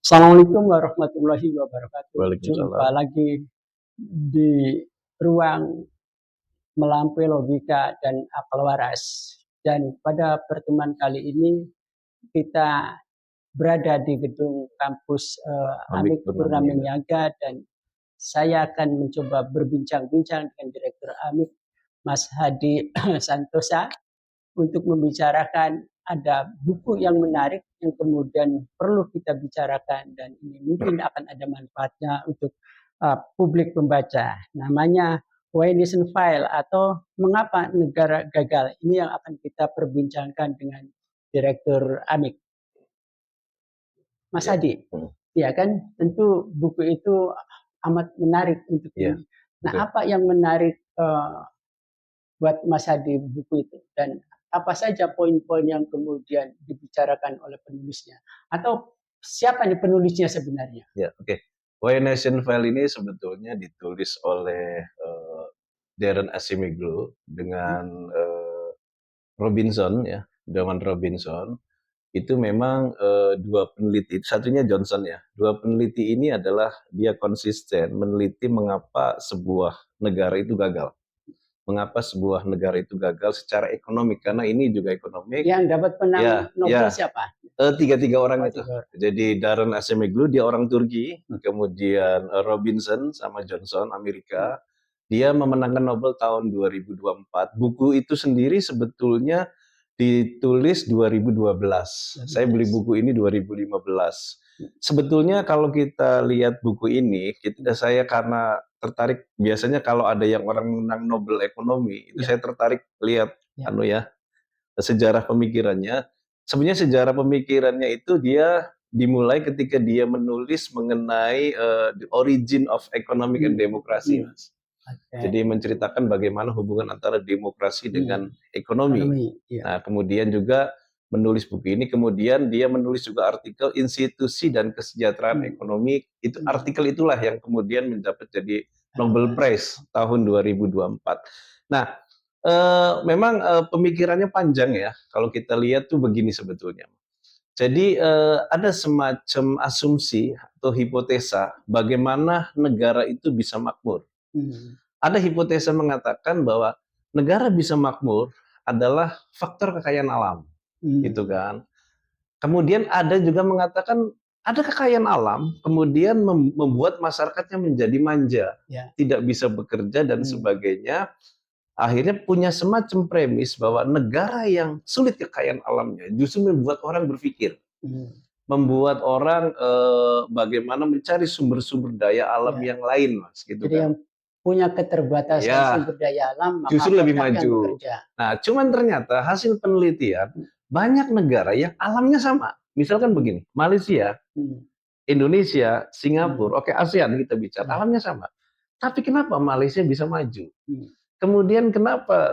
Assalamualaikum warahmatullahi wabarakatuh. Jumpa Waalaikumsalam. lagi di ruang melampaui logika dan akal waras. Dan pada pertemuan kali ini kita berada di gedung kampus Amik Amik Purnama Purnamaniaga. Niaga, dan saya akan mencoba berbincang-bincang dengan Direktur Amik, Mas Hadi Santosa, untuk membicarakan ada buku yang menarik yang kemudian perlu kita bicarakan, dan ini mungkin akan ada manfaatnya untuk publik pembaca. Namanya Why Nation File, atau Mengapa Negara Gagal. Ini yang akan kita perbincangkan dengan Direktur Amik. Mas Ya. Hadi, ya kan, tentu buku itu amat menarik untuk Ya, ini. Nah, betul. apa yang menarik buat Mas Hadi buku itu, dan apa saja poin-poin yang kemudian dibicarakan oleh penulisnya, atau siapa nih penulisnya sebenarnya? Ya, oke. Why Nation File ini sebetulnya ditulis oleh Darren Asimoglu dengan Robinson, ya, Dawan Robinson. Itu memang dua peneliti, satunya Johnson ya. Dua peneliti ini adalah dia konsisten meneliti mengapa sebuah negara itu gagal. Mengapa sebuah negara itu gagal secara ekonomi, karena ini juga ekonomi. Yang dapat penang Nobel siapa? Tiga orang Oh, itu. tiga orang. Jadi Darren Acemoglu, dia orang Turki, kemudian Robinson sama Johnson, Amerika. Dia memenangkan Nobel tahun 2024. Buku itu sendiri sebetulnya ditulis 2012. Saya beli buku ini 2015. Sebetulnya kalau kita lihat buku ini, saya karena tertarik, biasanya kalau ada yang orang menang Nobel ekonomi, itu saya tertarik lihat sejarah pemikirannya. Sebenarnya sejarah pemikirannya itu dia dimulai ketika dia menulis mengenai the origin of economic and democracy, Mas. Jadi menceritakan bagaimana hubungan antara demokrasi dengan ekonomi. Nah, kemudian juga menulis buku ini, kemudian dia menulis juga artikel institusi dan kesejahteraan ekonomi. Itu artikel itulah yang kemudian mendapat jadi Nobel Prize tahun 2024. Nah, memang pemikirannya panjang ya. Kalau kita lihat tuh begini sebetulnya. Jadi ada semacam asumsi atau hipotesa bagaimana negara itu bisa makmur. Ada hipotesa mengatakan bahwa negara bisa makmur adalah faktor kekayaan alam, gitu kan. Kemudian ada juga mengatakan ada kekayaan alam, kemudian membuat masyarakatnya menjadi manja, tidak bisa bekerja dan sebagainya. Akhirnya punya semacam premis bahwa negara yang sulit kekayaan alamnya justru membuat orang berpikir, membuat orang bagaimana mencari sumber-sumber daya alam yang lain, Mas, gitu. Jadi kan. yang punya keterbatasan sumber daya alam justru lebih maju. Bekerja. Nah, cuman ternyata hasil penelitian banyak negara yang alamnya sama. Misalkan begini, Malaysia, Indonesia, Singapura, oke, ASEAN kita bicara, alamnya sama. Tapi kenapa Malaysia bisa maju? Kemudian kenapa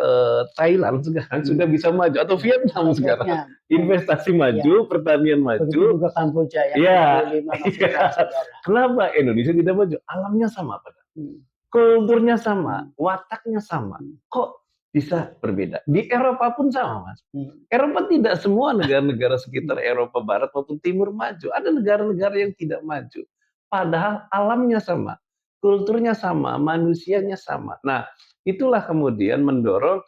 Thailand sekarang sudah bisa maju, atau Vietnam sekarang investasi maju, pertanian maju. Juga Kamboja yang 25 saudara. Kenapa Indonesia tidak maju? Alamnya sama, Pak. Kulturnya sama, wataknya sama. Kok bisa berbeda? Di Eropa pun sama, Mas. Eropa tidak semua negara-negara sekitar Eropa Barat maupun Timur maju. Ada negara-negara yang tidak maju. Padahal alamnya sama, kulturnya sama, manusianya sama. Nah, itulah kemudian mendorong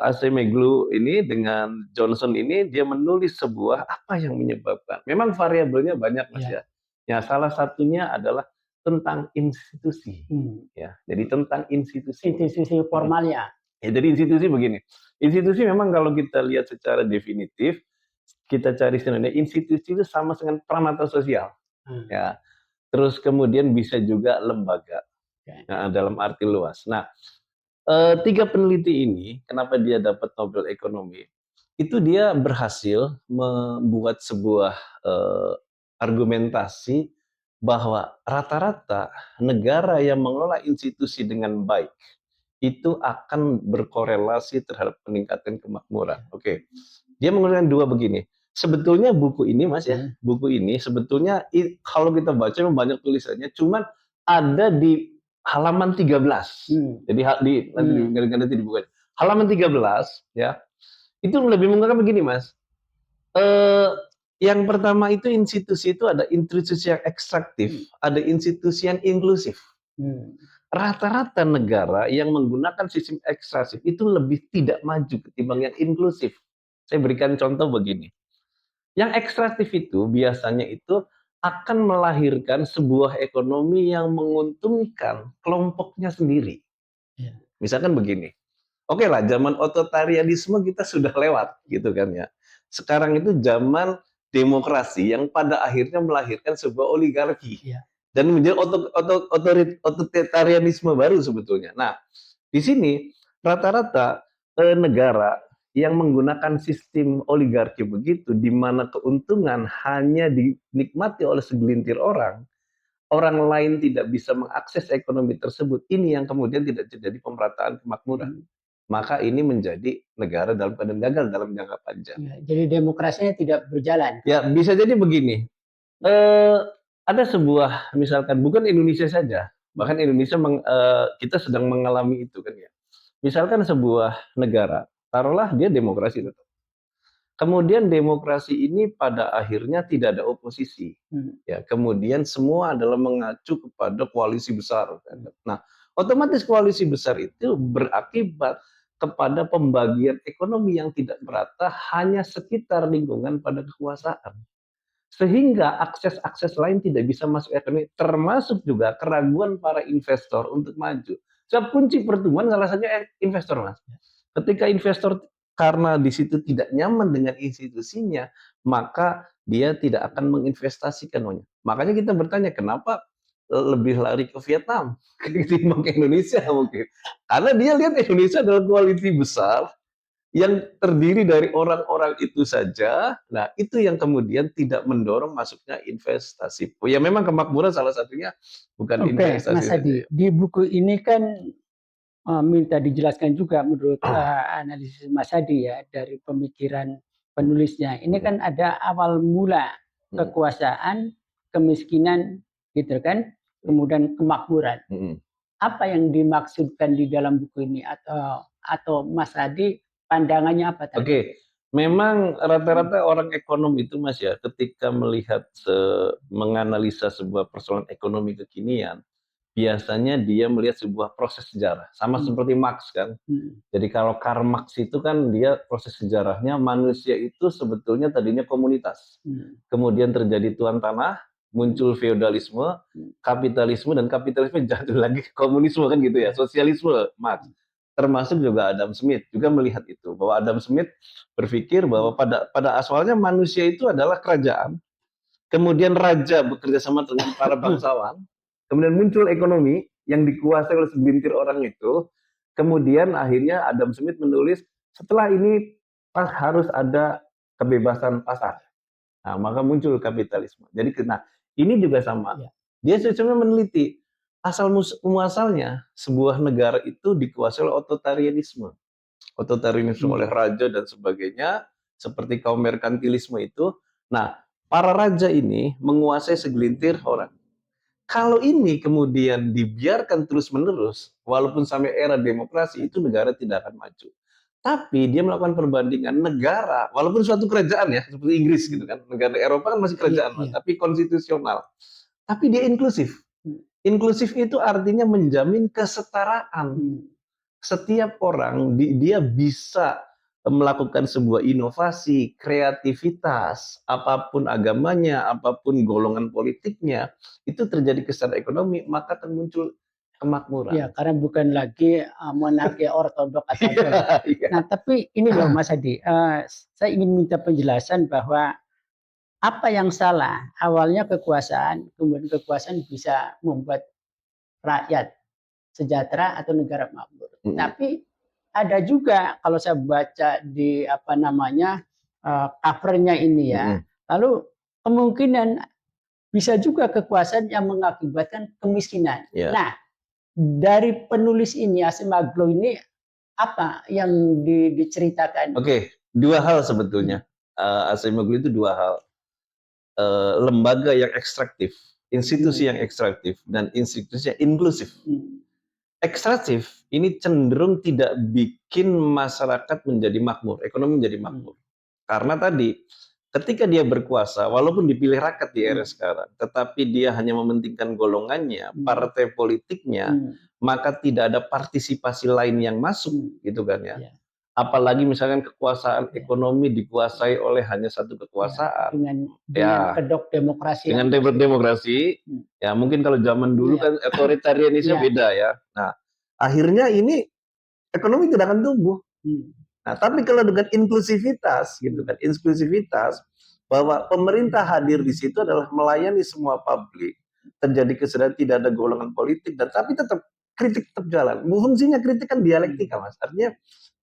Acemoglu ini dengan Johnson ini, dia menulis sebuah apa yang menyebabkan. Memang variabelnya banyak, Mas ya. Ya, salah satunya adalah tentang institusi. Ya, jadi tentang institusi formalnya. Ya, jadi institusi begini. Institusi memang kalau kita lihat secara definitif, kita cari sebenarnya institusi itu sama dengan peramata sosial. Ya. Terus kemudian bisa juga lembaga. Nah, dalam arti luas. Nah, tiga peneliti ini, kenapa dia dapat Nobel Ekonomi? Itu dia berhasil membuat sebuah argumentasi bahwa rata-rata negara yang mengelola institusi dengan baik itu akan berkorelasi terhadap peningkatan kemakmuran. Oke. Dia menggunakan dua begini. Sebetulnya buku ini, Mas ya, buku ini sebetulnya kalau kita baca memang banyak tulisannya, cuman ada di halaman 13. Jadi nanti dibuka. Halaman 13 ya. Itu lebih mengatakan begini, Mas. Yang pertama itu institusi itu ada institusi yang ekstraktif, ada institusi yang inklusif. Rata-rata negara yang menggunakan sistem ekstraktif itu lebih tidak maju ketimbang yang inklusif. Saya berikan contoh begini. Yang ekstraktif itu biasanya itu akan melahirkan sebuah ekonomi yang menguntungkan kelompoknya sendiri. Misalkan begini. Oke lah, zaman otoritarianisme kita sudah lewat gitu kan ya. Sekarang itu zaman demokrasi yang pada akhirnya melahirkan sebuah oligarki. Dan menjadi otoritarianisme baru sebetulnya. Nah, di sini rata-rata negara yang menggunakan sistem oligarki begitu, di mana keuntungan hanya dinikmati oleh segelintir orang, orang lain tidak bisa mengakses ekonomi tersebut. Ini yang kemudian tidak terjadi pemerataan kemakmuran. Maka ini menjadi negara dalam keadaan gagal dalam jangka panjang. Jadi demokrasinya tidak berjalan. Ya, bisa jadi begini. Ada sebuah, misalkan bukan Indonesia saja, bahkan Indonesia kita sedang mengalami itu kan ya. Misalkan sebuah negara, taruhlah dia demokrasi tetap. Kemudian demokrasi ini pada akhirnya tidak ada oposisi. Ya, kemudian semua adalah mengacu kepada koalisi besar. Nah, otomatis koalisi besar itu berakibat kepada pembagian ekonomi yang tidak merata hanya sekitar lingkungan pada kekuasaan. Sehingga akses-akses lain tidak bisa masuk ekonomi, termasuk juga keraguan para investor untuk maju. Sebab kunci pertumbuhan salah satunya investor, Mas. Ketika investor karena di situ tidak nyaman dengan institusinya, maka dia tidak akan menginvestasikan uangnya. Makanya kita bertanya, kenapa lebih lari ke Vietnam ketimbang ke Indonesia mungkin? Karena dia lihat Indonesia adalah koalisi besar yang terdiri dari orang-orang itu saja. Nah, itu yang kemudian tidak mendorong masuknya investasi. Ya memang kemakmuran salah satunya bukan investasi. Mas Hadi, di buku ini kan minta dijelaskan juga menurut analisis Mas Hadi ya dari pemikiran penulisnya. Ini kan ada awal mula kekuasaan, kemiskinan, gitu kan, kemudian kemakmuran. Apa yang dimaksudkan di dalam buku ini atau Mas Hadi pandangannya apa tadi? Oke, memang rata-rata orang ekonom itu Mas ya, ketika melihat menganalisa sebuah persoalan ekonomi kekinian, biasanya dia melihat sebuah proses sejarah, sama seperti Marx kan. Jadi kalau Karl Marx itu kan dia proses sejarahnya manusia itu sebetulnya tadinya komunitas. Kemudian terjadi tuan tanah, muncul feodalisme, kapitalisme, dan kapitalisme jatuh lagi ke komunisme kan gitu ya, sosialisme Marx. Termasuk juga Adam Smith juga melihat itu, bahwa Adam Smith berpikir bahwa pada asalnya manusia itu adalah kerajaan, kemudian raja bekerja sama dengan para bangsawan, kemudian muncul ekonomi yang dikuasai oleh segelintir orang itu, kemudian akhirnya Adam Smith menulis setelah ini harus ada kebebasan pasar. Nah, maka muncul kapitalisme. Jadi ini juga sama. Dia sebenarnya meneliti asal muasalnya sebuah negara itu dikuasai oleh otoritarianisme. Otoritarianisme oleh raja dan sebagainya, seperti kaum merkantilisme itu. Nah, para raja ini menguasai segelintir orang. Kalau ini kemudian dibiarkan terus-menerus, walaupun sampai era demokrasi, itu negara tidak akan maju. Tapi dia melakukan perbandingan negara, walaupun suatu kerajaan ya, seperti Inggris gitu kan, negara Eropa kan masih kerajaan, tapi konstitusional. Tapi dia inklusif. Inklusif itu artinya menjamin kesetaraan. Setiap orang dia bisa melakukan sebuah inovasi, kreativitas, apapun agamanya, apapun golongan politiknya, itu terjadi kesetaraan ekonomi, maka akan muncul kemakmuran. Ya, karena bukan lagi monarki ortodok atau Nah, tapi ini loh Mas Hadi, saya ingin minta penjelasan bahwa apa yang salah? Awalnya kekuasaan, kemudian kekuasaan bisa membuat rakyat sejahtera atau negara makmur. Tapi ada juga kalau saya baca di covernya ini ya, lalu kemungkinan bisa juga kekuasaan yang mengakibatkan kemiskinan. Nah, dari penulis ini Acemoglu ini apa yang diceritakan? Oke, dua hal sebetulnya. Acemoglu itu dua hal. Lembaga yang ekstraktif, institusi yang ekstraktif, dan institusi yang inklusif. Ekstraktif ini cenderung tidak bikin masyarakat menjadi makmur, ekonomi menjadi makmur. Karena tadi ketika dia berkuasa, walaupun dipilih rakyat di era Hmm. sekarang, tetapi dia hanya mementingkan golongannya, partai politiknya, maka tidak ada partisipasi lain yang masuk, gitu kan ya. Ya. Apalagi misalkan kekuasaan Ya. ekonomi dikuasai oleh hanya satu kekuasaan. Dengan kedok demokrasi Dengan yang demokrasi, ya mungkin kalau zaman dulu Iya. kan otoritarianisme Iya. beda ya. Nah, akhirnya ini ekonomi tidak akan tumbuh. Nah, tapi kalau dengan inklusivitas, gitu kan, inklusivitas bahwa pemerintah hadir di situ adalah melayani semua publik, terjadi kesadaran tidak ada golongan politik, dan tapi tetap kritik tetap jalan. Fungsinya kritik kan dialektika, Mas. Artinya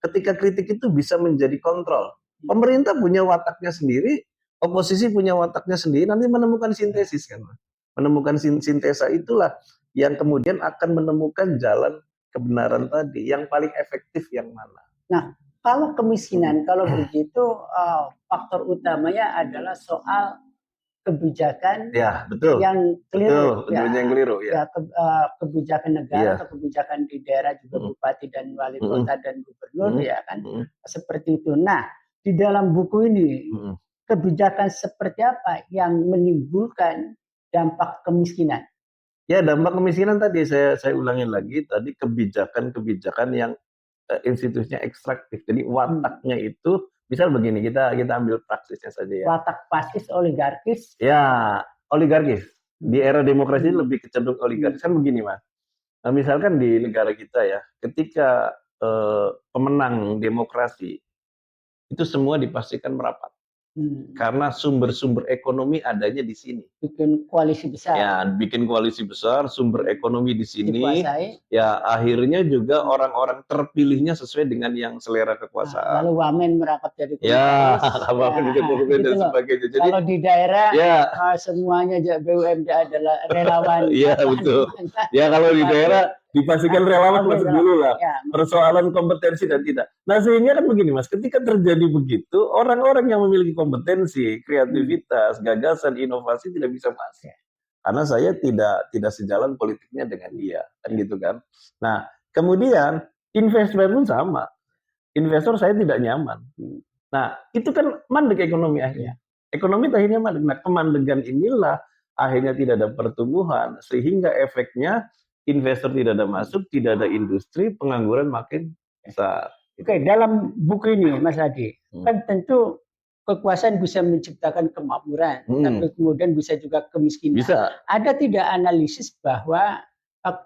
ketika kritik itu bisa menjadi kontrol. Pemerintah punya wataknya sendiri, oposisi punya wataknya sendiri, nanti menemukan sintesis kan, Mas. Menemukan sintesa itulah yang kemudian akan menemukan jalan kebenaran tadi, yang paling efektif yang mana. Nah, kalau kemiskinan, kalau begitu faktor utamanya adalah soal kebijakan Ya, betul. yang keliru. Betul, yang keliru ya. Kebijakan negara atau kebijakan di daerah juga bupati dan wali kota dan gubernur ya kan. Seperti itu. Nah, di dalam buku ini kebijakan seperti apa yang menimbulkan dampak kemiskinan? Ya, dampak kemiskinan tadi saya ulangin lagi, tadi kebijakan-kebijakan yang institusinya ekstraktif. Jadi wataknya itu, misal begini, kita ambil praksisnya saja ya. Watak fasis oligarkis. Ya, oligarkis. Di era demokrasi lebih cenderung oligarkis. Kan begini, Mas. Nah, misalkan di negara kita ya, ketika pemenang demokrasi itu semua dipastikan merapat. Karena sumber-sumber ekonomi adanya di sini. Bikin koalisi besar. Ya, bikin koalisi besar, sumber ekonomi di sini. Dikuasai. Ya, akhirnya juga orang-orang terpilihnya sesuai dengan yang selera kekuasaan. Lalu wamen merapat jadi komisaris. Ya, wamen juga jadi dan sebagainya. Jadi kalau di daerah semuanya BUMD adalah relawan. Iya, betul. Ya, kalau di daerah dipastikan relawan masuk dulu lah. Persoalan kompetensi dan tidak. Nah, sehingga kan begini, Mas, ketika terjadi begitu, orang-orang yang memiliki kompetensi, kreativitas, gagasan, inovasi tidak bisa masuk. Karena saya tidak sejalan politiknya dengan dia, kan gitu kan. Nah, kemudian investor pun sama. Investor saya tidak nyaman. Nah, itu kan mandek ekonomi akhirnya. Ekonomi akhirnya mandek. Nah, kemandegan inilah akhirnya tidak ada pertumbuhan, sehingga efeknya investor tidak ada masuk, tidak ada industri, pengangguran makin besar. Oke, dalam buku ini, Mas Adi, kan tentu kekuasaan bisa menciptakan kemakmuran, tapi kemudian bisa juga kemiskinan. Bisa. Ada tidak analisis bahwa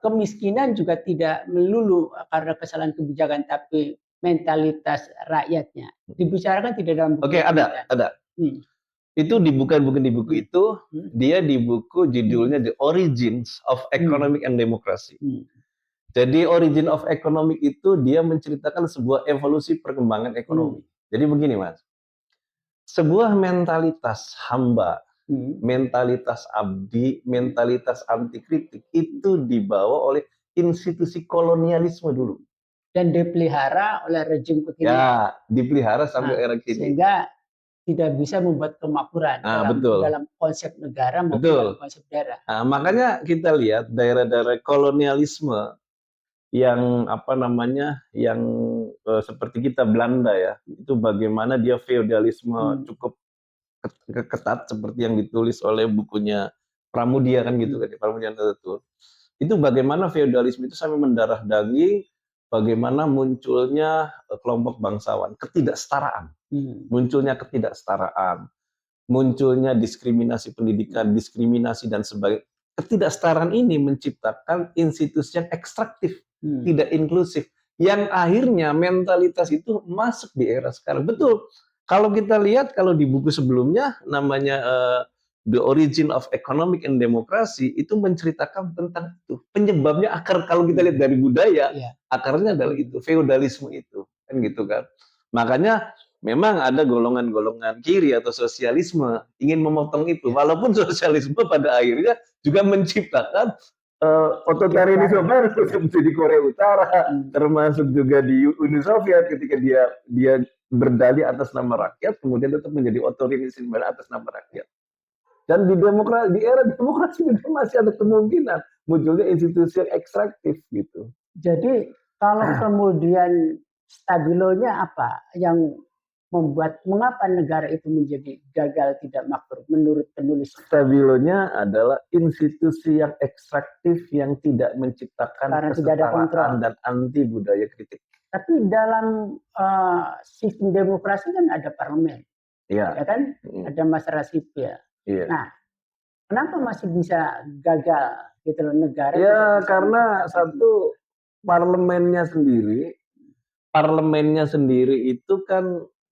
kemiskinan juga tidak melulu karena kesalahan kebijakan, tapi mentalitas rakyatnya dibicarakan tidak dalam buku. Oke, ada. Itu bukan di buku itu, dia di buku judulnya The Origins of Economic and Democracy. Jadi Origin of Economic itu dia menceritakan sebuah evolusi perkembangan ekonomi. Jadi begini, Mas. Sebuah mentalitas hamba, mentalitas abdi, mentalitas anti kritik itu dibawa oleh institusi kolonialisme dulu. Dan dipelihara oleh rejim kekinian. Ya, dipelihara sampai era kini. Sehingga tidak bisa membuat kemakmuran dalam konsep negara maupun dalam konsep daerah. Nah, makanya kita lihat daerah-daerah kolonialisme yang yang seperti kita Belanda ya, itu bagaimana dia feodalisme cukup ketat seperti yang ditulis oleh bukunya Pramudia kan gitu kan, Pramudia Antatur. Itu bagaimana feodalisme itu sampai mendarah daging, bagaimana munculnya kelompok bangsawan, ketidaksetaraan. Munculnya ketidaksetaraan, munculnya diskriminasi pendidikan, diskriminasi dan sebagainya. Ketidaksetaraan ini menciptakan institusi yang ekstraktif, tidak inklusif, yang akhirnya mentalitas itu masuk di era sekarang. Betul. Kalau kita lihat, kalau di buku sebelumnya namanya The Origin of Economic and Democracy, itu menceritakan tentang itu. Penyebabnya akar, kalau kita lihat dari budaya, akarnya adalah itu, feodalisme itu, kan gitu kan. Makanya memang ada golongan-golongan kiri atau sosialisme ingin memotong itu, walaupun sosialisme pada akhirnya juga menciptakan otoritarianisme baru seperti di Korea Utara, termasuk juga di Uni Soviet ketika dia berdalih atas nama rakyat, kemudian tetap menjadi otoritarianisme atas nama rakyat. Dan di era demokrasi juga masih ada kemungkinan munculnya institusi yang ekstraktif gitu. Jadi kalau kemudian stabilonya apa yang membuat mengapa negara itu menjadi gagal tidak makmur menurut penulis? Stabilonya adalah institusi yang ekstraktif yang tidak menciptakan Karena tidak ada kontrol. kesetaraan dan anti budaya kritik. Tapi dalam sistem demokrasi kan ada parlemen, ya Ya, kan? Ada masyarakat sipil. iya. Nah, kenapa masih bisa gagal gitu loh negara? Ya tidak bisa karena menciptakan satu parlemennya sendiri itu kan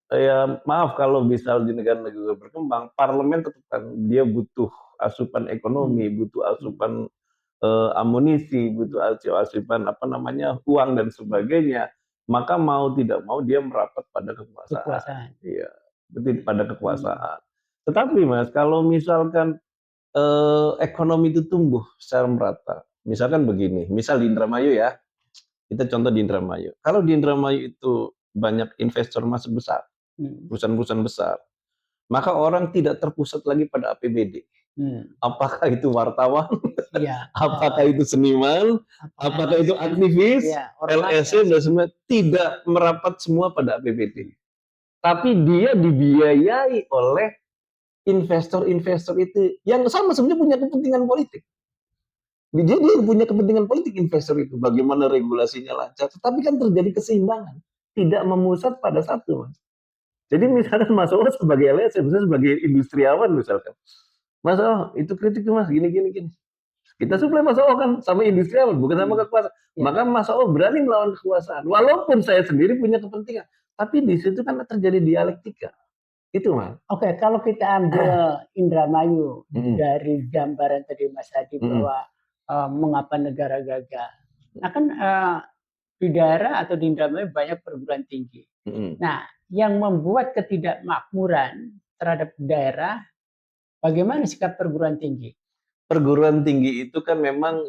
ya maaf kalau misal di negara-negara berkembang, parlemen tetap kan dia butuh asupan ekonomi, butuh asupan amunisi, butuh asupan uang dan sebagainya. Maka mau tidak mau dia merapat pada kekuasaan. Iya, betul pada kekuasaan. Tetapi Mas, kalau misalkan ekonomi itu tumbuh secara merata, misalkan begini, misal di Indramayu ya, kita contoh di Indramayu. Kalau di Indramayu itu banyak investor masuk besar, perusahaan-perusahaan besar, maka orang tidak terpusat lagi pada APBD. Apakah itu wartawan, apakah itu seniman, apakah itu aktivis, LSM dan semua, tidak merapat semua pada APBD. Tapi dia dibiayai oleh investor-investor itu yang sama sebenarnya punya kepentingan politik. Jadi dia punya kepentingan politik investor itu, bagaimana regulasinya lancar. Tetapi kan terjadi keseimbangan, tidak memusat pada satu, Mas. Jadi misalkan Mas Oo sebagai LSM, sebagai industriawan misalkan, Mas Oo itu kritik tuh Mas, gini. Kita suplai Mas Oo kan sama industriawan, bukan sama kekuasaan. Maka Mas Oo berani melawan kekuasaan. Walaupun saya sendiri punya kepentingan, tapi di situ kan terjadi dialektika. Itu Mas. Oke, kalau kita ambil Indramayu dari gambaran tadi Mas Hadi bahwa mengapa negara gagal. Nah kan di daerah atau di Indramayu banyak perguruan tinggi. Nah, yang membuat ketidakmakmuran terhadap daerah, bagaimana sikap perguruan tinggi? Perguruan tinggi itu kan memang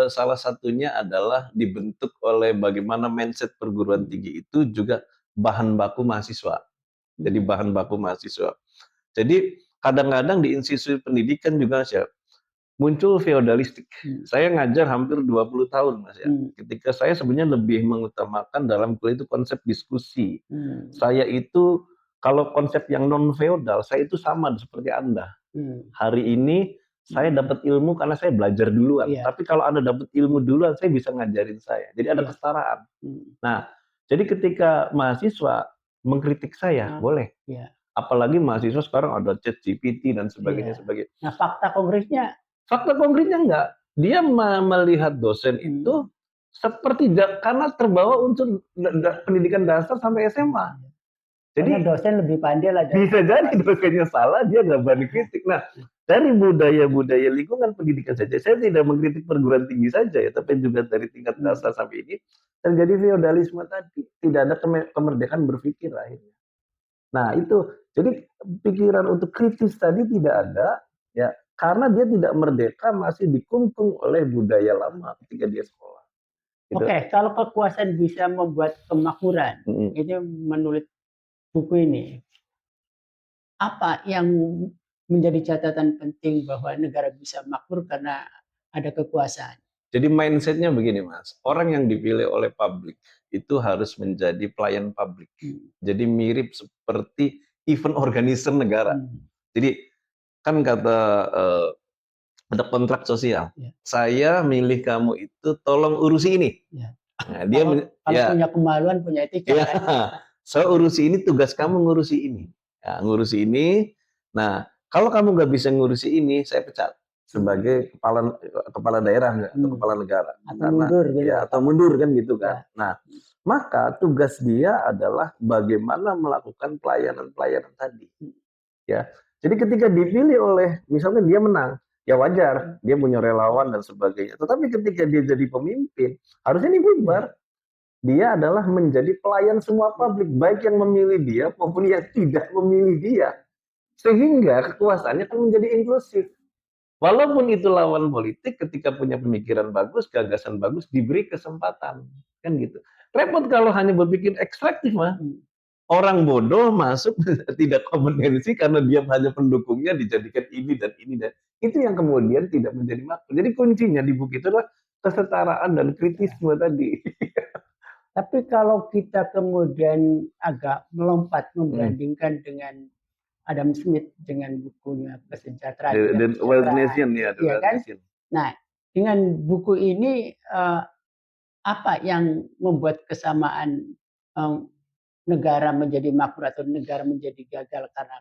salah satunya adalah dibentuk oleh bagaimana mindset perguruan tinggi itu juga bahan baku mahasiswa. Jadi bahan baku mahasiswa. Jadi kadang-kadang di institusi pendidikan juga muncul feodalistik. Saya ngajar hampir 20 tahun Mas ya. Ketika saya sebenarnya lebih mengutamakan dalam kuliah itu konsep diskusi. Saya itu kalau konsep yang non feodal, saya itu sama seperti Anda. Hari ini saya dapat ilmu karena saya belajar duluan. Tapi kalau Anda dapat ilmu duluan, saya bisa ngajarin saya. Jadi ada kesetaraan. Nah, jadi ketika mahasiswa mengkritik saya, boleh. Apalagi mahasiswa sekarang ada ChatGPT dan sebagainya. Nah, fakta konkretnya enggak. Dia melihat dosen itu seperti karena terbawa unsur pendidikan dasar sampai SMA. Jadi dosen lebih pandai lah. Bisa jadi dosennya salah, dia nggak berani kritik. Nah, dari budaya-budaya lingkungan pendidikan saja, saya tidak mengkritik perguruan tinggi saja ya, tapi juga dari tingkat dasar sampai ini terjadi feodalisme tadi, tidak ada kemerdekaan berpikir akhirnya. Nah itu, jadi pikiran untuk kritis tadi tidak ada, ya karena dia tidak merdeka, masih dikungkung oleh budaya lama ketika dia sekolah. Oke, kalau kekuasaan bisa membuat kemakmuran, ini menurut buku ini, apa yang menjadi catatan penting bahwa negara bisa makmur karena ada kekuasaan? Jadi mindsetnya begini Mas, orang yang dipilih oleh publik itu harus menjadi pelayan publik. Jadi mirip seperti event organizer negara. Jadi kan kata ada kontrak sosial. Saya milih kamu itu tolong urusi ini. Nah, dia kalau punya kemaluan, punya etika. Saya urusi ini, tugas kamu ngurusi ini. Ya, ngurusi ini. Nah, kalau kamu nggak bisa ngurusi ini, saya pecat sebagai kepala daerah atau kepala negara. Atau mundur kan gitu kan. Nah, maka tugas dia adalah bagaimana melakukan pelayanan-pelayanan tadi. Ya. Jadi ketika dipilih oleh misalnya dia menang, ya wajar, dia punya relawan dan sebagainya. Tetapi ketika dia jadi pemimpin, harusnya ini bubar. Dia adalah menjadi pelayan semua publik, baik yang memilih dia maupun yang tidak memilih dia. Sehingga kekuasaannya akan menjadi inklusif. Walaupun itu lawan politik, ketika punya pemikiran bagus, gagasan bagus, diberi kesempatan. Kan gitu. Repot kalau hanya berpikir ekstraktif, mah. Orang bodoh masuk tidak kompetensi karena dia hanya pendukungnya dijadikan ini dan ini dan itu yang kemudian tidak menjadi makmur. Jadi kuncinya di buku itu adalah kesetaraan dan kritisme tadi. Tapi kalau kita kemudian agak melompat membandingkan dengan Adam Smith dengan bukunya Kesejahteraan The Wealth Kesejahteraan, Nation ya, The ya Wealth kan? Nation. Nah, dengan buku ini apa yang membuat kesamaan negara menjadi makmur atau negara menjadi gagal karena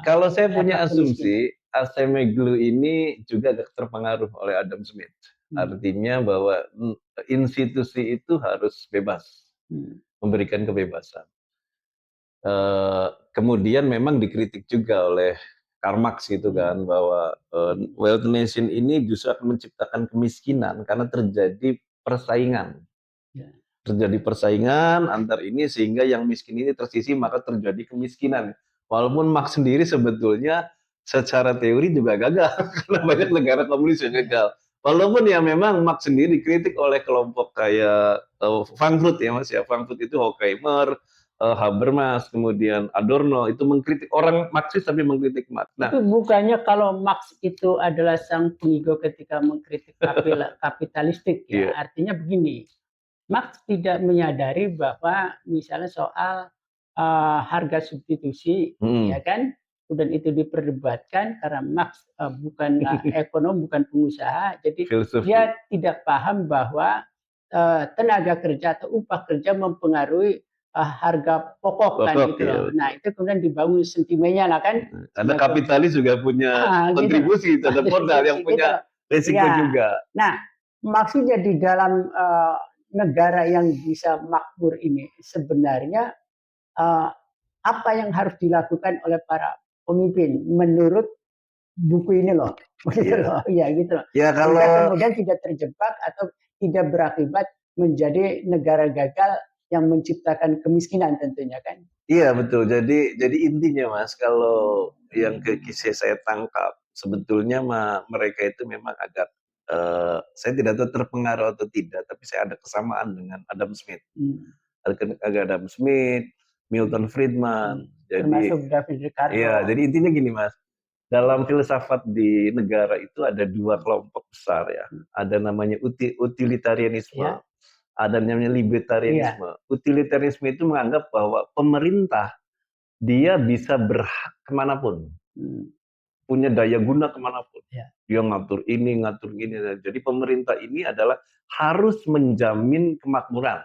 Kalau saya punya efek kemiskinan? asumsi, Acemoglu ini juga terpengaruh oleh Adam Smith. Artinya bahwa institusi itu harus bebas, memberikan kebebasan. Kemudian memang dikritik juga oleh Karl Marx gitu kan, bahwa wealth nation ini justru akan menciptakan kemiskinan karena terjadi persaingan. Terjadi persaingan antar ini sehingga yang miskin ini tersisih, maka terjadi kemiskinan. Walaupun Marx sendiri sebetulnya secara teori juga gagal karena banyak negara komunis yang gagal. Walaupun ya memang Marx sendiri dikritik oleh kelompok kayak Frankfurt ya Mas ya. Frankfurt itu Horkheimer, Habermas, kemudian Adorno itu mengkritik orang Marxis tapi mengkritik Marx. Nah, itu bukannya kalau Marx itu adalah sang pengigo ketika mengkritik kapitalistik ya. Artinya begini, Marx tidak menyadari bahwa misalnya soal harga substitusi, ya kan, dan itu diperdebatkan karena Marx bukanlah ekonom, bukan pengusaha, jadi dia tidak paham bahwa tenaga kerja atau upah kerja mempengaruhi harga pokok kan gitu loh. Nah itu kemudian dibangun sentimennya lah kan. Ada kapitalis juga punya kontribusi terhadap modal yang punya resiko juga. Nah maksudnya di dalam negara yang bisa makmur ini sebenarnya apa yang harus dilakukan oleh para pemimpin menurut buku ini loh, ya gitu loh. Ya kalau kemudian tidak terjebak atau tidak berakibat menjadi negara gagal yang menciptakan kemiskinan tentunya kan. Iya betul. Jadi intinya Mas, kalau yang kisah saya tangkap sebetulnya mereka itu memang agak saya tidak tahu terpengaruh atau tidak, tapi saya ada kesamaan dengan Adam Smith. Agak Adam Smith, Milton Friedman. Termasuk David Ricardo. Iya, jadi intinya gini Mas. Dalam filsafat di negara itu ada dua kelompok besar ya. Ada namanya utilitarianisme, ada namanya libertarianisme. Utilitarianisme itu menganggap bahwa pemerintah dia bisa berhak kemanapun, punya daya guna kemanapun. Dia ngatur ini, ngatur ini. Jadi pemerintah ini adalah harus menjamin kemakmuran.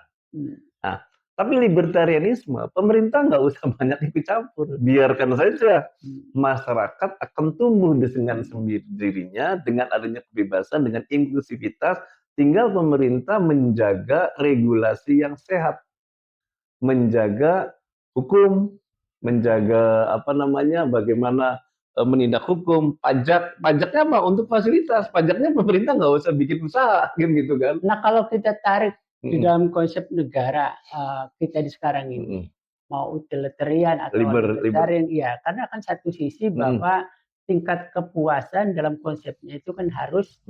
Nah, tapi libertarianisme, pemerintah nggak usah banyak ikut campur, biarkan saja masyarakat akan tumbuh dengan sendirinya, dengan adanya kebebasan, dengan inklusivitas, tinggal pemerintah menjaga regulasi yang sehat, menjaga hukum, menjaga bagaimana menindak hukum, pajaknya apa untuk fasilitas, pajaknya pemerintah nggak usah bikin usaha, gitu kan? Nah kalau kita tarik di dalam konsep negara kita di sekarang ini, mau utilitarian atau libertarian, ya karena kan satu sisi bahwa tingkat kepuasan dalam konsepnya itu kan harus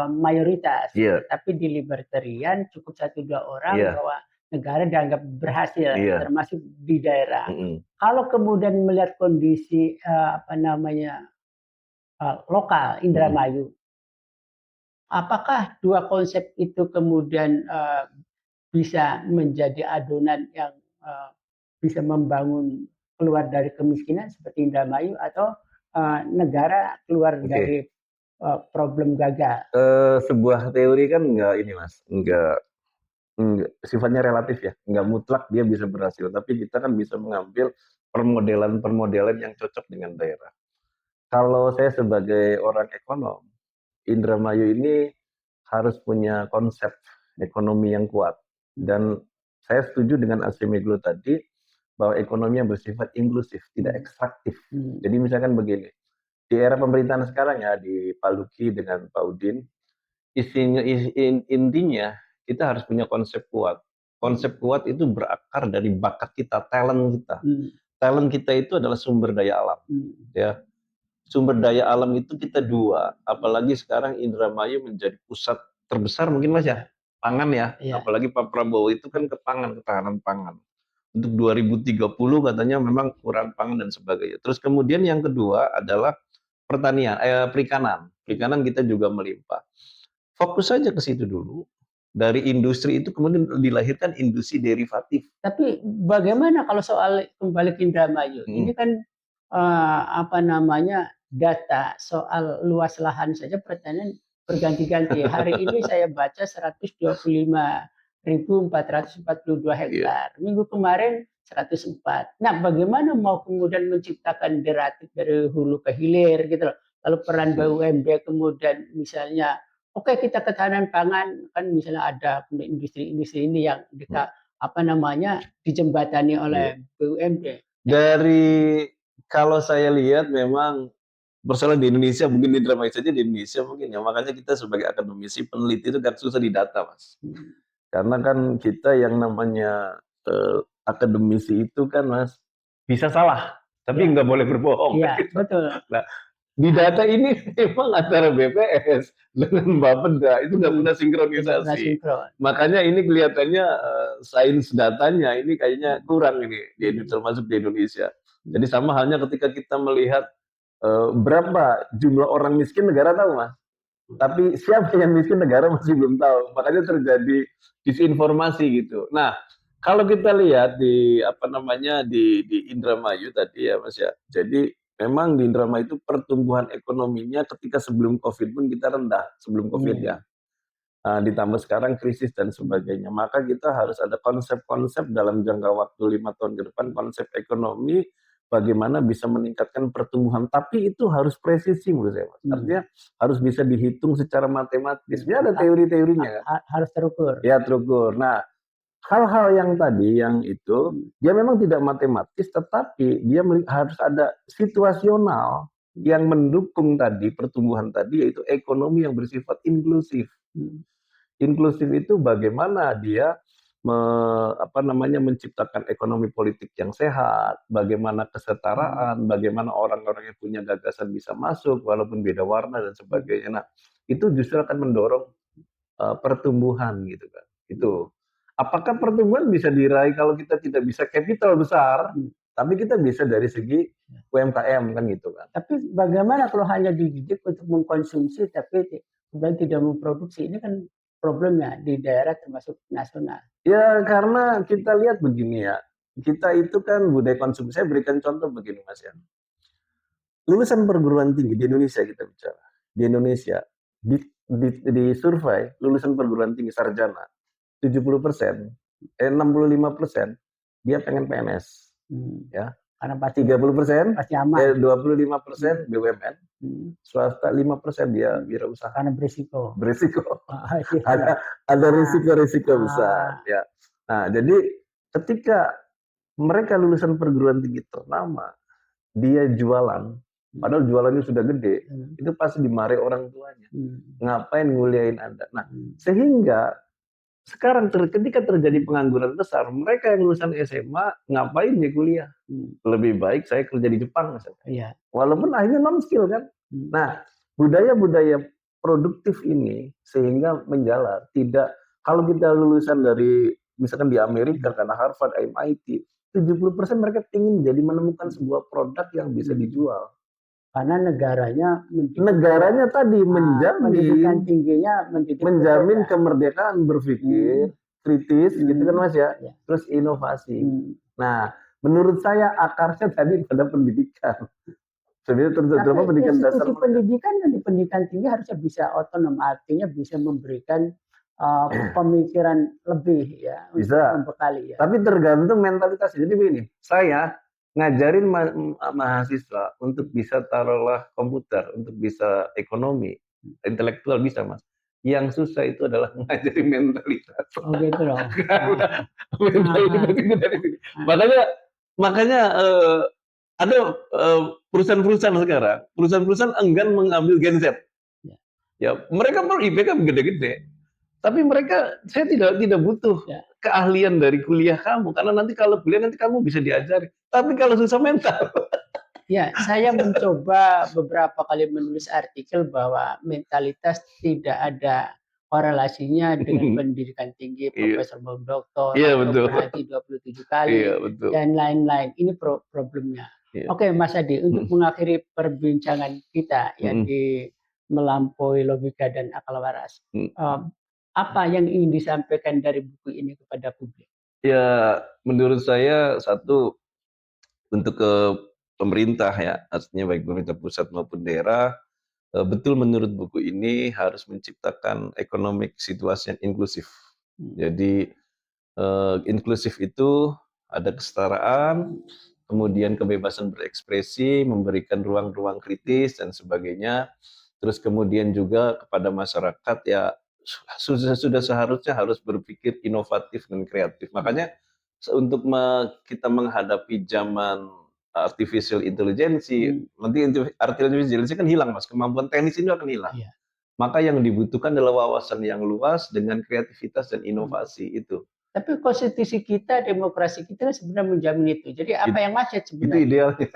mayoritas, tapi di libertarian cukup 1-2 orang bahwa negara dianggap berhasil, termasuk di daerah. Kalau kemudian melihat kondisi lokal Indramayu, apakah dua konsep itu kemudian bisa menjadi adonan yang bisa membangun keluar dari kemiskinan seperti Indramayu atau negara keluar dari problem gagal? Sebuah teori kan enggak sifatnya relatif ya, enggak mutlak dia bisa berhasil, tapi kita kan bisa mengambil permodelan yang cocok dengan daerah. Kalau saya sebagai orang ekonom, Indramayu ini harus punya konsep ekonomi yang kuat. Dan saya setuju dengan Acemoglu tadi bahwa ekonomi yang bersifat inklusif, tidak ekstraktif. Jadi misalkan begini, di era pemerintahan sekarang ya, di Pak Luki dengan Pak Udin, intinya kita harus punya konsep kuat. Konsep kuat itu berakar dari bakat kita, talent kita. Talent kita itu adalah sumber daya alam. Ya, sumber daya alam itu kita dua, apalagi sekarang Indramayu menjadi pusat terbesar mungkin Mas ya, pangan ya, apalagi Pak Prabowo itu kan ke pangan, ketahanan pangan. Untuk 2030 katanya memang kurang pangan dan sebagainya. Terus kemudian yang kedua adalah pertanian, perikanan. Perikanan kita juga melimpah. Fokus saja ke situ dulu, dari industri itu kemudian dilahirkan industri derivatif. Tapi bagaimana kalau soal kembali ke Indramayu? Ini kan apa namanya, data soal luas lahan saja pertanian berganti-ganti. Hari ini saya baca 125.442 hektar. Minggu kemarin 104. Nah, bagaimana mau kemudian menciptakan deratif dari hulu ke hilir gitu loh. Lalu peran BUMD kemudian misalnya, oke kita ketahanan pangan kan misalnya ada industri-industri ini yang apa namanya dijembatani oleh BUMD. Dari kalau saya lihat memang persoalan di Indonesia, mungkin di Indramayu saja di Indonesia mungkin ya, makanya kita sebagai akademisi peneliti itu kan susah didata Mas. Karena kan kita yang namanya akademisi itu kan Mas bisa salah, tapi nggak boleh berbohong. Iya, betul. Nah, di data ini memang antara BPS dengan Bapeda itu nggak pernah sinkronisasi. Makanya ini kelihatannya sains datanya ini kayaknya kurang ini, termasuk di Indonesia. Jadi sama halnya ketika kita melihat berapa jumlah orang miskin negara tahu Mas. Tapi siapa yang miskin negara masih belum tahu. Makanya terjadi disinformasi gitu. Nah, kalau kita lihat di apa namanya di Indramayu tadi ya Mas ya. Jadi memang di Indramayu itu pertumbuhan ekonominya ketika sebelum Covid pun kita rendah, sebelum Covid ya. Ditambah sekarang krisis dan sebagainya. Maka kita harus ada konsep-konsep dalam jangka waktu 5 tahun ke depan, konsep ekonomi bagaimana bisa meningkatkan pertumbuhan. Tapi itu harus presisi menurut saya. Artinya harus bisa dihitung secara matematis. Dia ada teori-teorinya. Harus terukur. Ya, terukur. Nah, hal-hal yang tadi yang itu dia memang tidak matematis, tetapi dia harus ada situasional yang mendukung tadi pertumbuhan tadi, yaitu ekonomi yang bersifat inklusif. Inklusif itu bagaimana dia menciptakan ekonomi politik yang sehat, bagaimana kesetaraan, bagaimana orang-orang yang punya gagasan bisa masuk walaupun beda warna dan sebagainya. Nah, itu justru akan mendorong pertumbuhan gitu kan. Itu. Apakah pertumbuhan bisa diraih kalau kita tidak bisa capital besar, tapi kita bisa dari segi UMKM kan gitu kan. Tapi bagaimana kalau hanya dididik untuk mengkonsumsi tapi kemudian tidak memproduksi? Ini kan problemnya di daerah termasuk nasional. Ya karena kita lihat begini ya, kita itu kan budaya konsumsi. Saya berikan contoh begini Mas ya. Lulusan perguruan tinggi di Indonesia kita bicara. Di Indonesia di survei lulusan perguruan tinggi sarjana 70%, 65% dia pengen PNS, ya. Karena pasti 30%, pasti aman. 25% BUMN, swasta 5% dia wirausaha. Karena berisiko. Ada risiko-risiko besar, ya. Nah, jadi ketika mereka lulusan perguruan tinggi ternama, dia jualan, padahal jualannya sudah gede, itu pasti dimarahi orang tuanya. Ngapain nguliahin Anda? Nah, sehingga sekarang ketika terjadi pengangguran besar, mereka yang lulusan SMA ngapain dia kuliah? Lebih baik saya kerja di Jepang misalnya. Iya. Walaupun akhirnya non skill kan. Nah, budaya-budaya produktif ini sehingga menjalar. Tidak, kalau kita lulusan dari misalkan di Amerika karena Harvard, MIT, 70% mereka ingin jadi menemukan sebuah produk yang bisa dijual. Karena negaranya tadi pendidikan tingginya menjamin kemerdekaan berpikir kritis gitu kan Mas ya. Terus inovasi. Nah, menurut saya akarnya tadi pada pendidikan. Sebenarnya terutama pendidikan dasar. Pendidikan dan di pendidikan tinggi harusnya bisa otonom, artinya bisa memberikan pemikiran lebih ya. Bisa. Membekali ya. Tapi tergantung mentalitas. Jadi begini, saya ngajarin mahasiswa untuk bisa taruhlah komputer, untuk bisa ekonomi, intelektual bisa Mas. Yang susah itu adalah mengajari mentalitas. Oh gitu loh. Mentalitas itu dari sini. Makanya ada perusahaan-perusahaan sekarang, perusahaan-perusahaan enggan mengambil Gen Z. Ya, mereka perlu IPK gede-gede. Tapi mereka, saya tidak butuh keahlian dari kuliah kamu, karena nanti kalau kuliah nanti kamu bisa diajari. Tapi kalau susah mental. Ya, saya mencoba beberapa kali menulis artikel bahwa mentalitas tidak ada korelasinya dengan pendidikan tinggi, profesor doktor, atau berarti 27 kali, dan lain-lain. Ini problemnya. Oke, Mas Adi, untuk mengakhiri perbincangan kita ya di melampaui logika dan akal waras. Apa yang ingin disampaikan dari buku ini kepada publik? Ya, menurut saya satu untuk ke pemerintah ya, artinya baik pemerintah pusat maupun daerah, betul menurut buku ini harus menciptakan economic situation inklusif. Jadi inklusif itu ada kesetaraan, kemudian kebebasan berekspresi, memberikan ruang-ruang kritis dan sebagainya. Terus kemudian juga kepada masyarakat ya sudah seharusnya harus berpikir inovatif dan kreatif. Makanya untuk kita menghadapi zaman artificial intelligence, nanti artificial intelligence kan hilang mas, kemampuan teknis ini akan hilang. Iya. Maka yang dibutuhkan adalah wawasan yang luas dengan kreativitas dan inovasi itu. Tapi konstitusi kita, demokrasi kita sebenarnya menjamin itu. Jadi apa yang macet Itu sebenarnya? idealnya.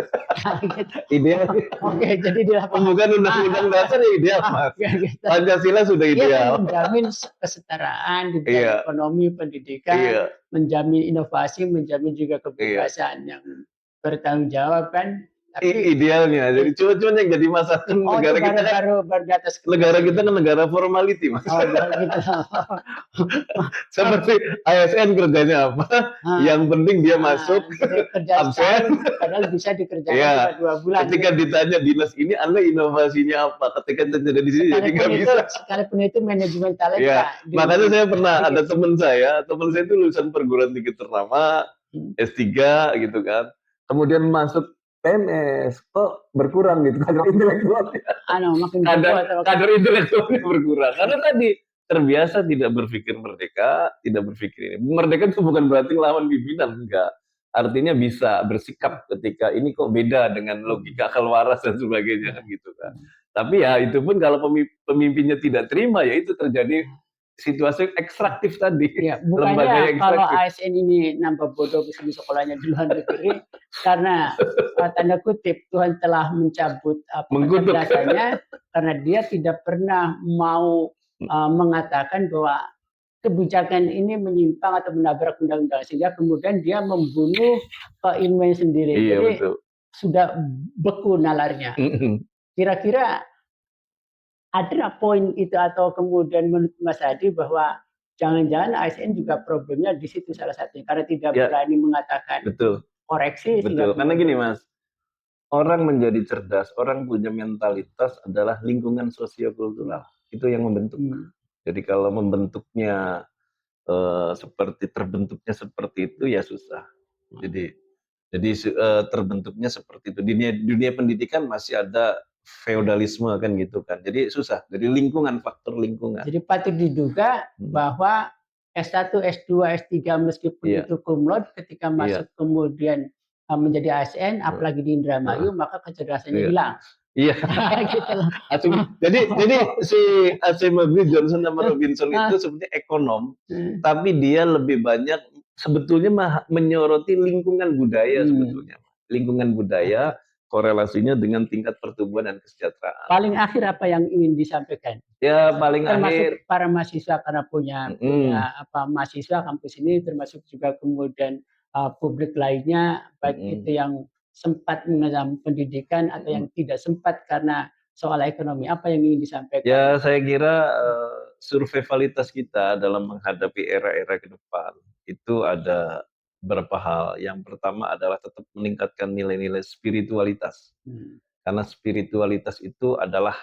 Gitu. Idealnya. Oke, jadi di lapangan. Bukan undang-undang dasar ya ideal mas. Gitu. Pancasila sudah Dia ideal. kan menjamin kesetaraan di bidang Iya. ekonomi, pendidikan, Iya. menjamin inovasi, menjamin juga kebebasan yang bertanggung jawab kan. Tapi idealnya, jadi cuma yang jadi masalah negara kita kan baru di atas negara kita kan negara formality mas. Oh, gitu. Seperti ASN kerjanya apa? Yang penting dia masuk absen, padahal bisa dikerjakan ya, cuma 2 bulan. Ketika ditanya dinas ini, Anda inovasinya apa? Ketika tidak di sini jadi nggak bisa. Sekalipun itu manajemen talenta. Ya, makanya saya pernah ada teman saya itu lulusan perguruan tinggi ternama, S3 gitu kan. Kemudian masuk PNS kok berkurang gitu kader intelektualnya. Kader intelektualnya berkurang karena tadi terbiasa tidak berpikir merdeka, tidak berpikir ini. Merdeka itu bukan berarti lawan pimpinan, enggak. Artinya bisa bersikap ketika ini kok beda dengan logika akal waras dan sebagainya kan gitu kan. Tapi ya itu pun kalau pemimpinnya tidak terima ya itu terjadi situasi ekstraktif tadi. Ya, bukannya kalau ASN ini nambah bodoh di sekolahnya di luar negeri karena tanda kutip Tuhan telah mencabut kecerdasannya karena dia tidak pernah mau mengatakan bahwa kebijakan ini menyimpang atau menabrak undang-undang sehingga kemudian dia membunuh keilmuan sendiri. Iya, jadi betul. Sudah beku nalarnya. Kira-kira ada poin itu atau kemudian menurut Mas Hadi bahwa jangan-jangan ASN juga problemnya di situ salah satunya karena tidak berani mengatakan koreksi. Betul. Karena gini Mas, orang menjadi cerdas, orang punya mentalitas adalah lingkungan sosiokultural. Itu yang membentuk. Jadi kalau membentuknya terbentuknya seperti itu ya susah. Jadi terbentuknya seperti itu. Dunia pendidikan masih ada feodalisme kan gitu kan. Jadi susah. Jadi faktor lingkungan. Jadi patut diduga bahwa S1, S2, S3 meskipun itu cum laude ketika masuk kemudian menjadi ASN apalagi di Indramayu maka kecerdasannya hilang. Iya. Gitu loh. Jadi si Asimov Johnson sama Robinson itu sebenarnya ekonom, tapi dia lebih banyak sebetulnya menyoroti lingkungan budaya sebetulnya. Lingkungan budaya korelasinya dengan tingkat pertumbuhan dan kesejahteraan. Paling akhir apa yang ingin disampaikan? Ya paling termasuk akhir para mahasiswa karena punya mahasiswa kampus ini termasuk juga kemudian publik lainnya baik itu yang sempat mengenyam pendidikan atau yang tidak sempat karena soal ekonomi. Apa yang ingin disampaikan? Ya saya kira survivalitas kita dalam menghadapi era-era ke depan itu ada beberapa hal. Yang pertama adalah tetap meningkatkan nilai-nilai spiritualitas. Karena spiritualitas itu adalah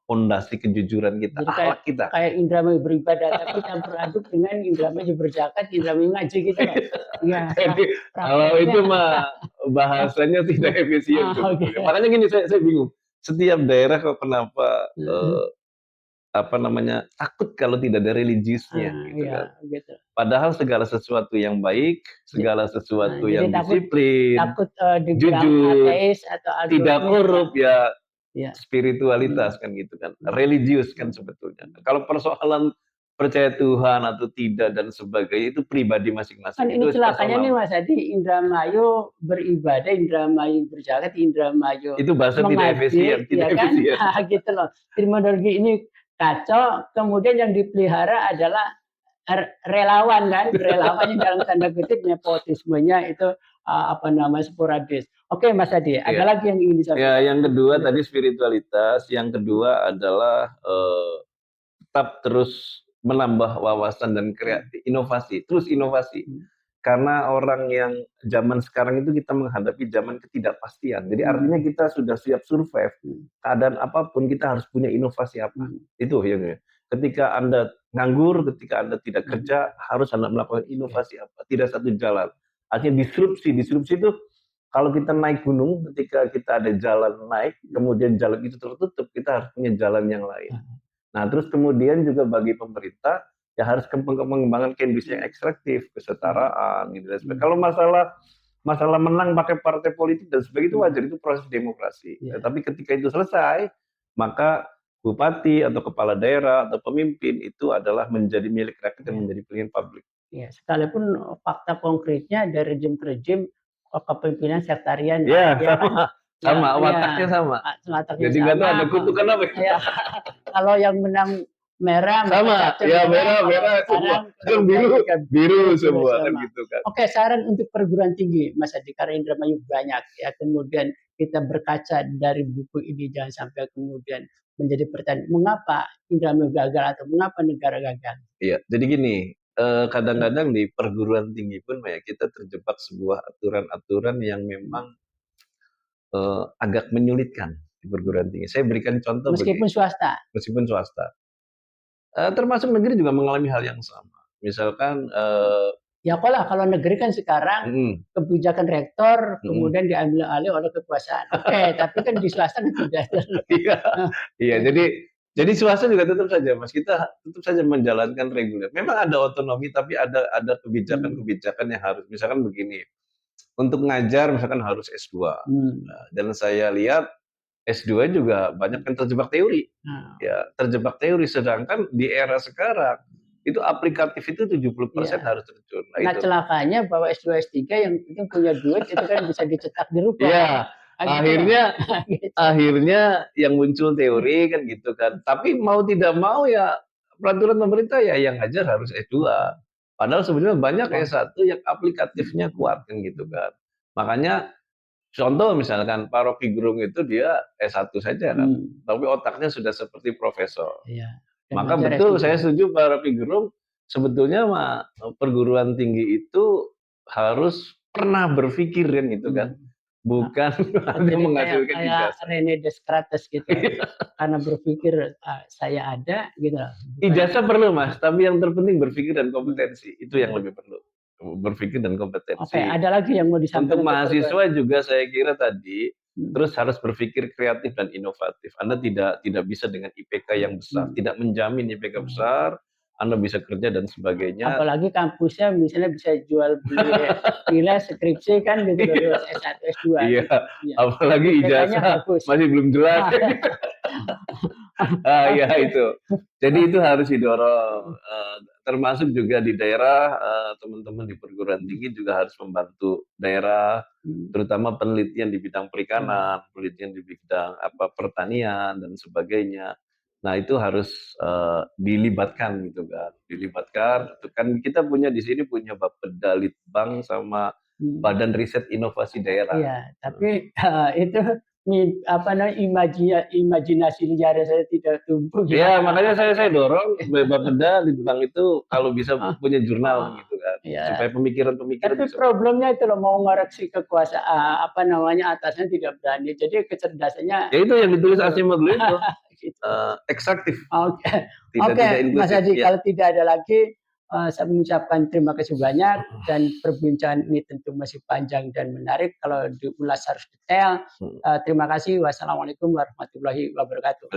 fondasi kejujuran kita, akhlak kita. Kayak Indramayu beribadah tapi campur aduk dengan Indramayu berzakat, Indramayu ngaji gitu loh. Ya, jadi kalau itu mah bahasanya tidak efisien. Makanya gini saya bingung. Setiap daerah kok kenapa takut kalau tidak ada religiusnya gitu kan. Gitu. Padahal segala sesuatu yang baik, segala sesuatu yang disiplin, jujur, ateis, atau tidak korup ya spiritualitas kan gitu kan. Religius kan sebetulnya. Kalau persoalan percaya Tuhan atau tidak dan sebagainya itu pribadi masing-masing. Kan ini celakanya nih Mas Hadi, Indramayu beribadah, Indramayu berzakat, Indramayu itu bahasa tidak efisien, tidak efisien. Gitu loh. Terminologi ini kacau, kemudian yang dipelihara adalah relawan kan, relawannya dalam tanda kutip nepotismenya itu sporadis. Oke Mas Hadi, ada lagi yang ingin disampaikan? Ya, yang kedua tadi spiritualitas, yang kedua adalah tetap terus menambah wawasan dan inovasi, terus inovasi. Karena orang yang zaman sekarang itu kita menghadapi zaman ketidakpastian. Jadi artinya kita sudah siap survive. Keadaan apapun kita harus punya inovasi apa. Itu ya. Ketika Anda nganggur, ketika Anda tidak kerja, harus Anda melakukan inovasi apa. Tidak satu jalan. Artinya disrupsi. Disrupsi itu kalau kita naik gunung, ketika kita ada jalan naik, kemudian jalan itu tertutup, kita harus punya jalan yang lain. Nah, terus kemudian juga bagi pemerintah, ya harus mengembangkan industri yang ekstraktif, kesetaraan, gitu dan sebagainya. Kalau masalah menang pakai partai politik dan sebagainya itu wajar, itu proses demokrasi. Tapi ketika itu selesai, maka bupati atau kepala daerah atau pemimpin itu adalah menjadi milik rakyat dan menjadi pilihan publik. Ya, sekalipun fakta konkretnya dari rejim ke rejim kepemimpinan sektarian. Ya, sama, wataknya sama. Jadi nggak tahu ada kutukan apa ya. Kalau yang menang merah sama, ya merah semua. Yang biru semua kan gitu kan. Oke, saran untuk perguruan tinggi, Mas Adi, karena Indramayu banyak ya. Kemudian kita berkaca dari buku ini jangan sampai kemudian menjadi pertanyaan mengapa Indramayu gagal atau mengapa negara gagal. Iya, jadi gini, kadang-kadang di perguruan tinggi pun ya kita terjebak sebuah aturan-aturan yang memang agak menyulitkan di perguruan tinggi. Saya berikan contoh meskipun swasta. Meskipun swasta. Termasuk negeri juga mengalami hal yang sama. Misalkan ya kalau negeri kan sekarang kebijakan rektor kemudian diambil alih oleh kekuasaan. Oke, tapi kan di swasta kan tidak. Iya, jadi swasta juga tetap saja, Mas. Kita tetap saja menjalankan reguler. Memang ada otonomi, tapi ada kebijakan-kebijakan yang harus. Misalkan begini, untuk ngajar misalkan harus S2. Dan saya lihat S2 juga banyak yang terjebak teori. Ya, terjebak teori, sedangkan di era sekarang itu aplikatif itu 70% harus terjun. Nah, celakanya bahwa S2 S3 yang penting punya duit itu kan bisa dicetak di rumah. Iya. Akhirnya yang muncul teori kan gitu kan. Tapi mau tidak mau ya peraturan pemerintah ya yang ngajar harus S2. Padahal sebenarnya banyak S1 yang aplikatifnya kuat kan gitu kan. Makanya contoh misalkan Pak Rocky Gerung itu dia S1 saja kan. Tapi otaknya sudah seperti profesor. Maka betul saya setuju Pak Rocky Gerung sebetulnya perguruan tinggi itu harus pernah berpikir kan gitu kan. Bukan hanya menghasilkan ijazah. René Descartes gitu. Karena berpikir saya ada gitu. Ijazah perlu Mas, tapi yang terpenting berpikir dan kompetensi. Itu yang lebih perlu. Berpikir dan kompetensi. Oke, ada lagi yang mau disampaikan? Untuk mahasiswa juga saya kira tadi terus harus berpikir kreatif dan inovatif. Anda tidak bisa dengan IPK yang besar, tidak menjamin IPK besar. Anda bisa kerja dan sebagainya. Apalagi kampusnya misalnya bisa jual beli nilai skripsi kan gitu lulus S1 S2. Iya. Apalagi ijazah masih belum jelas. Ya itu. Jadi itu harus didorong. Termasuk juga di daerah teman-teman di perguruan tinggi juga harus membantu daerah, terutama penelitian di bidang perikanan, penelitian di bidang pertanian dan sebagainya. Nah itu harus dilibatkan gitu kan, dilibatkan. Kan kita punya di sini punya Bapeda Litbang sama Badan Riset Inovasi Daerah. Iya, tapi itu imajinasi liar saya tidak tumbuh. Ya makanya saya dorong Bapeda Litbang itu kalau bisa punya jurnal gitu kan, supaya pemikiran-pemikiran. Tapi problemnya itu loh mau ngoreksi kekuasaan atasnya tidak berani. Jadi kecerdasannya. Ya itu yang ditulis Asimov dulu itu. Ekstraktif. Oke, Mas Adi, kalau tidak ada lagi, saya mengucapkan terima kasih banyak dan perbincangan ini tentu masih panjang dan menarik kalau diulas harus detail. Terima kasih. Wassalamualaikum warahmatullahi wabarakatuh.